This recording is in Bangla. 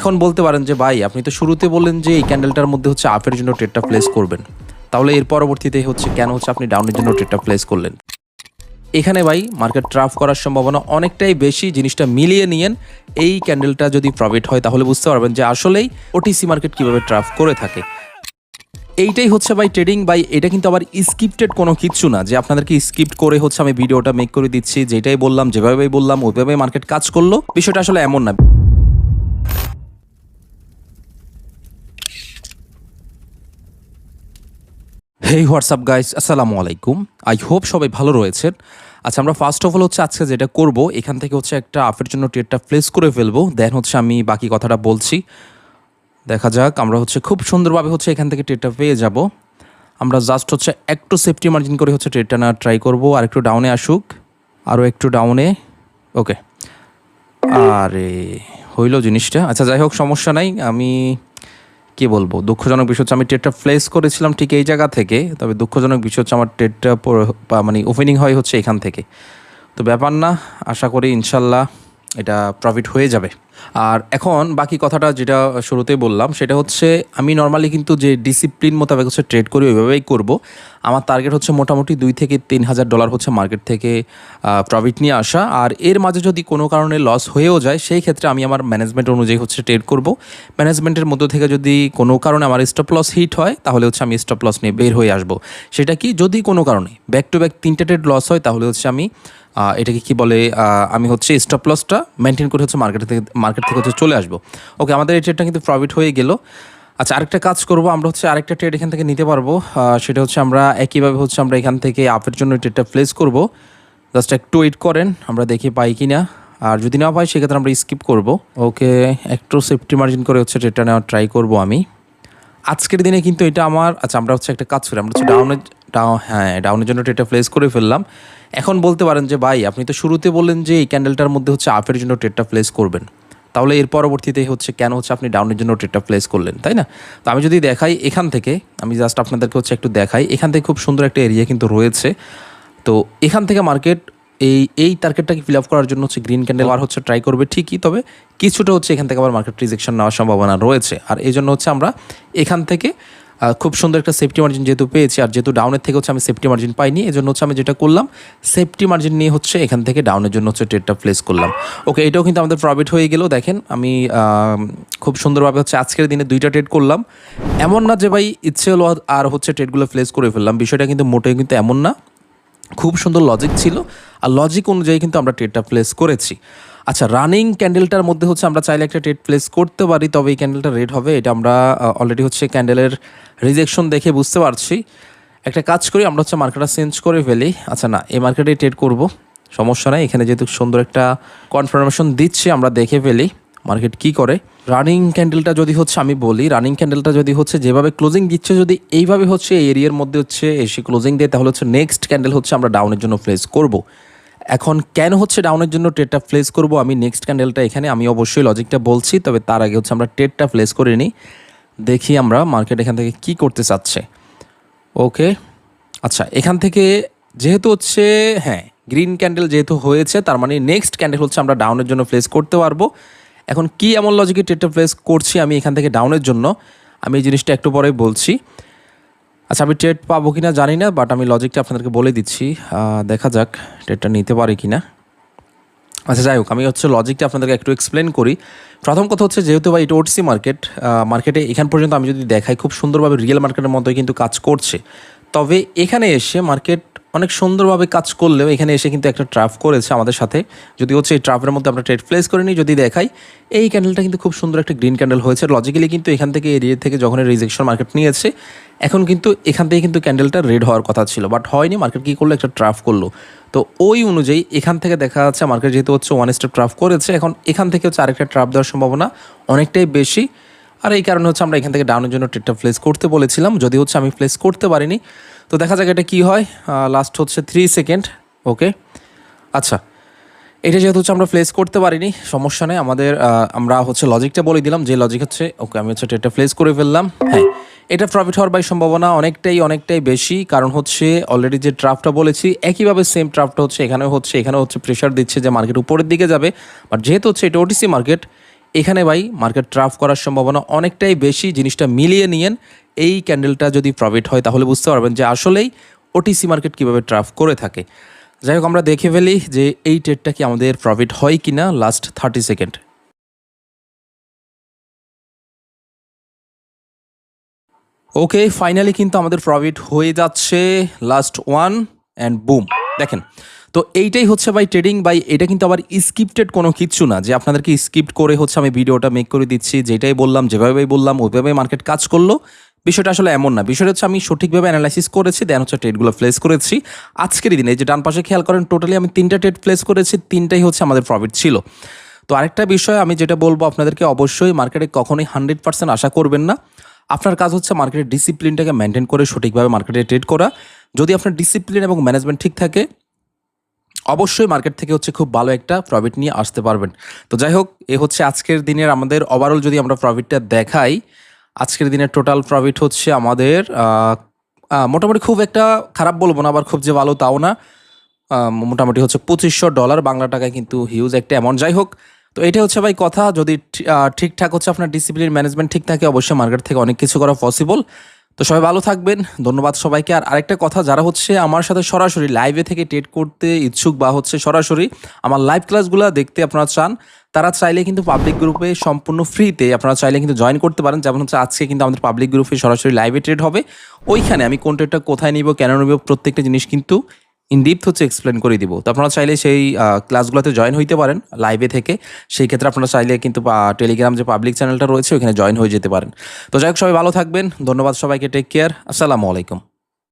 এখন বলতে পারেন যে ভাই আপনি তো শুরুতে বললেন যে এই ক্যান্ডেলটার মধ্যে হচ্ছে আপের জন্য ট্রেডটা প্লেস করবেন, তাহলে এর পরবর্তীতে হচ্ছে কেন হচ্ছে আপনি ডাউনের জন্য ট্রেডটা প্লেস করলেন? এখানে ভাই মার্কেট ট্রাফ করার সম্ভাবনা অনেকটাই বেশি। জিনিসটা মিলিয়ে নিয়েন। এই ক্যান্ডেলটা যদি প্রফিট হয় তাহলে বুঝতে পারবেন যে আসলেই ওটিসি মার্কেট কিভাবে ট্রাফ করে থাকে। এইটাই হচ্ছে ভাই ট্রেডিং ভাই। এটা কিন্তু আবার স্ক্রিপ্টেড কোনো কিচ্ছু না যে আপনাদেরকে স্ক্রিপ্ট করে হচ্ছে আমি ভিডিওটা মেক করে দিচ্ছি, যেটাই বললাম যেভাবে বললাম ওইভাবে মার্কেট কাজ করলো। বিষয়টা আসলে এমন না। হেই হোয়াটসঅ্যাপ গাইস, আসসালামু আলাইকুম। আই হোপ সবাই ভালো রয়েছেন। আচ্ছা, আমরা ফার্স্ট অফ অল হচ্ছে আজকে যেটা করব, এখান থেকে হচ্ছে একটা আপের জন্য ট্রেডটা প্লেস করে ফেলবো, দেন হচ্ছে আমি বাকি কথাটা বলছি। দেখা যাক, আমরা হচ্ছে খুব সুন্দরভাবে হচ্ছে এখান থেকে ট্রেডটা পেয়ে যাব। আমরা জাস্ট হচ্ছে একটু সেফটি মার্জিন করে হচ্ছে ট্রেডটা না ট্রাই করবো। আর একটু ডাউনে আসুক, আরও একটু ডাউনে। ওকে, আরে হইল জিনিসটা। আচ্ছা যাই হোক, সমস্যা নাই। আমি কি বলবো, দুঃখজনক বিষয় হচ্ছে আমি ট্রেডটা প্লেস করেছিলাম ঠিক এই জায়গা থেকে, তবে দুঃখজনক বিষয় হচ্ছে আমার ট্রেডটা মানে ওপেনিং হয় হচ্ছে এখান থেকে। তো ব্যাপার না, আশা করি ইনশাল্লাহ এটা প্রফিট হয়ে যাবে। আর এখন বাকি কথাটা যেটা শুরুতেই বললাম সেটা হচ্ছে আমি নর্মালি কিন্তু যে ডিসিপ্লিন মোতাবেক হচ্ছে ট্রেড করি ওইভাবেই করব। আমার টার্গেট হচ্ছে মোটামুটি $2,000 থেকে $3,000 হচ্ছে মার্কেট থেকে প্রফিট নিয়ে আসা। আর এর মাঝে যদি কোনো কারণে লস হয়েও যায় সেই ক্ষেত্রে আমি আমার ম্যানেজমেন্ট অনুযায়ী হচ্ছে ট্রেড করব। ম্যানেজমেন্টের মধ্য থেকে যদি কোনো কারণে আমার স্টপ লস হিট হয় তাহলে হচ্ছে আমি স্টপ লস নিয়ে বের হয়ে আসবো। সেটা কি, যদি কোনো কারণে ব্যাক টু ব্যাক 3টা ট্রেড লস হয় তাহলে হচ্ছে আমি এটাকে কি বলে, আমি হচ্ছে স্টপ লসটা মেনটেন করে হচ্ছে মার্কেট থেকে হচ্ছে চলে আসবো। ওকে, আমাদের এই ট্রেডটা কিন্তু প্রফিট হয়ে গেল। আচ্ছা, আরেকটা কাজ করবো, আমরা হচ্ছে আরেকটা ট্রেড এখান থেকে নিতে পারবো। সেটা হচ্ছে আমরা একইভাবে হচ্ছে আমরা এখান থেকে আপের জন্য ট্রেডটা প্লেস করব। জাস্ট একটু ওয়েট করেন, আমরা দেখি পাই কি না। আর যদি না পাই সেক্ষেত্রে আমরা স্কিপ করব। ওকে, একটু সেফটি মার্জিন করে হচ্ছে ট্রেডটা নেওয়ার ট্রাই করবো আমি আজকের দিনে। কিন্তু এটা আমার, আচ্ছা আমরা হচ্ছে একটা কাজ করি, আমরা হচ্ছে ডাউনের জন্য ট্রেডটা প্লেস করে ফেললাম। এখন বলতে পারেন যে ভাই আপনি তো শুরুতে বললেন যে এই ক্যান্ডেলটার মধ্যে হচ্ছে আপের জন্য ট্রেডটা প্লেস করবেন, তাহলে এর পরবর্তীতে হচ্ছে কেন হচ্ছে আপনি ডাউনের জন্য ট্রেডটা প্লেস করলেন, তাই না? তো আমি যদি দেখাই এখান থেকে, আমি জাস্ট আপনাদেরকে হচ্ছে একটু দেখাই, এখান থেকে খুব সুন্দর একটা এরিয়া কিন্তু রয়েছে। তো এখান থেকে মার্কেট এই টার্গেটটাকে ফিল আপ করার জন্য হচ্ছে গ্রিন ক্যান্ডেল আর হচ্ছে ট্রাই করবে ঠিকই, তবে কিছুটা হচ্ছে এখান থেকে আবার মার্কেট রিজেকশন নেওয়ার সম্ভাবনা রয়েছে। আর এই জন্য হচ্ছে আমরা এখান থেকে খুব সুন্দর একটা সেফটি মার্জিন যেহেতু পেয়েছি, আর যেহেতু ডাউনের থেকে হচ্ছে আমি সেফটি মার্জিন পাইনি, এই জন্য হচ্ছে আমি যেটা করলাম সেফটি মার্জিন নিয়ে হচ্ছে এখান থেকে ডাউনের জন্য হচ্ছে ট্রেডটা প্লেস করলাম। ওকে, এটাও কিন্তু আমাদের প্রফিট হয়ে গেল। দেখেন আমি খুব সুন্দরভাবে হচ্ছে আজকের দিনে 2টা ট্রেড করলাম। এমন না যে ভাই ইচ্ছে হলো আর হচ্ছে ট্রেডগুলো প্লেস করে ফেললাম, বিষয়টা কিন্তু মোটেই কিন্তু এমন না। খুব সুন্দর লজিক ছিল, আর লজিক অনুযায়ী কিন্তু আমরা ট্রেডটা প্লেস করেছি। আচ্ছা, রানিং ক্যান্ডেলটার মধ্যে হচ্ছে আমরা চাইলে একটা ট্রেড প্লেস করতে পারি, তবে এই ক্যান্ডেলটা রেড হবে, এটা আমরা অলরেডি হচ্ছে ক্যান্ডেলের রিজেকশন দেখে বুঝতে পারছি। একটা কাজ করি, আমরা হচ্ছে মার্কেটটা চেঞ্জ করে ফেলি। আচ্ছা না, এই মার্কেটেই ট্রেড করব, সমস্যা নাই। এখানে যেহেতু সুন্দর একটা কনফার্মেশন দিচ্ছি, আমরা দেখে ফেলি মার্কেট কি করে। রানিং ক্যান্ডেলটা যদি হচ্ছে আমি বলি, রানিং ক্যান্ডেলটা যদি হচ্ছে যেভাবে ক্লোজিং দিচ্ছে, যদি এইভাবে হচ্ছে এই এরিয়ার মধ্যে হচ্ছে এসে ক্লোজিং দেয়, তাহলে হচ্ছে নেক্সট ক্যান্ডেল হচ্ছে আমরা ডাউনের জন্য প্লেস করব। এখন কেন হচ্ছে ডাউনের জন্য ট্রেডটা প্লেস করব আমি নেক্সট ক্যান্ডেলটা এখানে, আমি অবশ্যই লজিকটা বলছি, তবে তার আগে হচ্ছে আমরা ট্রেডটা প্লেস করে নিই, দেখি আমরা মার্কেট এখান থেকে কি করতে চাচ্ছে। ওকে, আচ্ছা এখান থেকে যেহেতু হচ্ছে হ্যাঁ গ্রিন ক্যান্ডেল যেহেতু হয়েছে, তার মানে নেক্সট ক্যান্ডেল হচ্ছে আমরা ডাউনের জন্য প্লেস করতে পারবো। এখন কি এমন লজিকে ট্রেডটা প্লেস করছি আমি এখান থেকে ডাউনের জন্য, আমি এই জিনিসটা একটু পরে বলছি। আচ্ছা, আমি ট্রেড পাবো কিনা জানি না, বাট আমি লজিকটা আপনাদেরকে বলে দিচ্ছি, দেখা যাক ট্রেডটা নিতে পারি কিনা। আচ্ছা যাই হোক, আমি হচ্ছে লজিকটা আপনাদেরকে একটু এক্সপ্লেন করি। প্রথম কথা হচ্ছে, যেহেতু ভাই এটা ওটিসি মার্কেটে এখান পর্যন্ত আমি যদি দেখাই খুব সুন্দরভাবে রিয়েল মার্কেটের মতোই কিন্তু কাজ করছে, তবে এখানে এসে মার্কেট অনেক সুন্দরভাবে কাজ করলেও এখানে এসে কিন্তু একটা ট্রাফ করেছে আমাদের সাথে। যদি হচ্ছে এই ট্রাফের মধ্যে আমরা ট্রেড প্লেস করিনি, যদি দেখাই এই ক্যান্ডেলটা কিন্তু খুব সুন্দর একটা গ্রিন ক্যান্ডেল হয়েছে। লজিক্যালি কিন্তু এখান থেকে এরিয়া থেকে যখন রিজেকশন মার্কেট নিয়েছে, এখন কিন্তু এখান থেকে কিন্তু ক্যান্ডেলটা রেড হওয়ার কথা ছিল, বাট হয়নি। মার্কেট কী করলো, একটা ট্রাফ করলো। তো ওই অনুযায়ী এখান থেকে দেখা যাচ্ছে মার্কেট যেহেতু হচ্ছে 1 স্টেপ ট্রাফ করেছে, এখন এখান থেকে হচ্ছে আরেকটা ট্রাফ দেওয়ার সম্ভাবনা অনেকটাই বেশি। আর এই কারণে হচ্ছে আমরা এখান থেকে ডাউনের জন্য ট্রেডটা প্লেস করতে বলেছিলাম, যদি হচ্ছে আমি প্লেস করতে পারিনি। তো দেখা যাক এটা কী হয়। লাস্ট হচ্ছে 3 সেকেন্ড। ওকে, আচ্ছা এটা যেহেতু হচ্ছে আমরা প্লেস করতে পারিনি, সমস্যা নেই। আমরা হচ্ছে লজিকটা বলে দিলাম, যে লজিক হচ্ছে ওকে আমি হচ্ছে ট্রেডটা প্লেস করে ফেললাম। হ্যাঁ, এটা প্রফিট হওয়ার সম্ভাবনা অনেকটাই বেশি, কারণ হচ্ছে অলরেডি যে ট্রাফটা বলেছি একইভাবে সেম ট্রাফটা হচ্ছে এখানেও হচ্ছে প্রেশার দিচ্ছে যে মার্কেট উপরের দিকে যাবে। বাট যেহেতু হচ্ছে এটা ওটিসি মার্কেট, এখানে ভাই মার্কেট ট্রাফ করার সম্ভাবনা অনেকটাই বেশি। জিনিসটা মিলিয়ে নিয়েন, এই ক্যান্ডেলটা যদি প্রফিট হয় তাহলে বুঝতে পারবেন যে আসলেই ওটিসি মার্কেট কীভাবে ট্রাফ করে থাকে। যাই হোক, আমরা দেখে ফেলি যে এই ট্রেডটা কি আমাদের প্রফিট হয় কি না। Last 30 second. ওকে, ফাইনালি কিন্তু আমাদের প্রফিট হয়ে যাচ্ছে। Last one and broom. দেখেন, তো এইটাই হচ্ছে ভাই ট্রেডিং। ভাই এটা কিন্তু আবার স্ক্রিপ্টেড কোনো কিচ্ছু না যে আপনাদেরকে স্ক্রিপ্ট করে হচ্ছে আমি ভিডিওটা মেক করে দিচ্ছি, যেটাই বললাম যেভাবে বললাম ওইভাবে মার্কেট কাজ করলো। বিষয়টা আসলে এমন না। বিষয়টা হচ্ছে আমি সঠিকভাবে অ্যানালাইসিস করেছি, দেন হচ্ছে ট্রেডগুলো প্লেস করেছি। আজকের দিনে এই যে ডান পাশে খেয়াল করেন, টোটালি আমি 3টা ট্রেড প্লেস করেছি, 3টাই হচ্ছে আমাদের প্রফিট ছিল। তো আরেকটা বিষয় আমি যেটা বলবো আপনাদেরকে, অবশ্যই মার্কেটে কখনোই 100% আশা করবেন না। আপনার কাজ হচ্ছে মার্কেটের ডিসিপ্লিনটাকে মেনটেন করে সঠিকভাবে মার্কেটে ট্রেড করা। যদি আপনার ডিসিপ্লিন এবং ম্যানেজমেন্ট ঠিক থাকে, অবশ্যই মার্কেট থেকে হচ্ছে খুব ভালো একটা প্রফিট নিয়ে আসতে পারবেন। তো যাই হোক, এ হচ্ছে আজকের দিনের আমাদের ওভারঅল। যদি আমরা প্রফিটটা দেখাই, আজকের দিনের টোটাল প্রফিট হচ্ছে আমাদের মোটামুটি খুব একটা খারাপ বলবো না, আবার খুব যে ভালো তাও না। মোটামুটি হচ্ছে $2500, বাংলা টাকায় কিন্তু হিউজ একটা অ্যামাউন্ট। যাই হোক, তো এটা হচ্ছে ভাই কথা। যদি ঠিকঠাক হচ্ছে আপনার ডিসিপ্লিন ম্যানেজমেন্ট ঠিক থাকে, অবশ্যই মার্কেট থেকে অনেক কিছু করা পসিবল। তো সবাই ভালো থাকবেন, ধন্যবাদ সবাইকে। আর আরেকটা কথা, যারা হচ্ছে আমার সাথে সরাসরি লাইভে থেকে ট্রেড করতে ইচ্ছুক বা হচ্ছে সরাসরি আমার লাইভ ক্লাসগুলো দেখতে আপনারা চান, তারা চাইলে কিন্তু পাবলিক গ্রুপে সম্পূর্ণ ফ্রিতে আপনারা চাইলে কিন্তু জয়েন করতে পারেন। যেমন হচ্ছে আজকে কিন্তু আমাদের পাবলিক গ্রুপে সরাসরি লাইভে ট্রেড হবে। ওইখানে আমি কোন ট্রেডটা কোথায় নিব, কেন নিব, প্রত্যেকটা জিনিস কিন্তু ইনডিপথ হচ্ছে এক্সপ্লেন করে দিব। তো আপনারা চাইলে সেই ক্লাসগুলোতে জয়েন হইতে পারেন লাইভে থেকে। সেই ক্ষেত্রে আপনারা চাইলে কিন্তু টেলিগ্রাম যে পাবলিক চ্যানেলটা রয়েছে ওইখানে জয়েন হয়ে যেতে পারেন। তো যাই হোক, সবাই ভালো থাকবেন, ধন্যবাদ সবাইকে, টেক কেয়ার, আসসালামু আলাইকুম।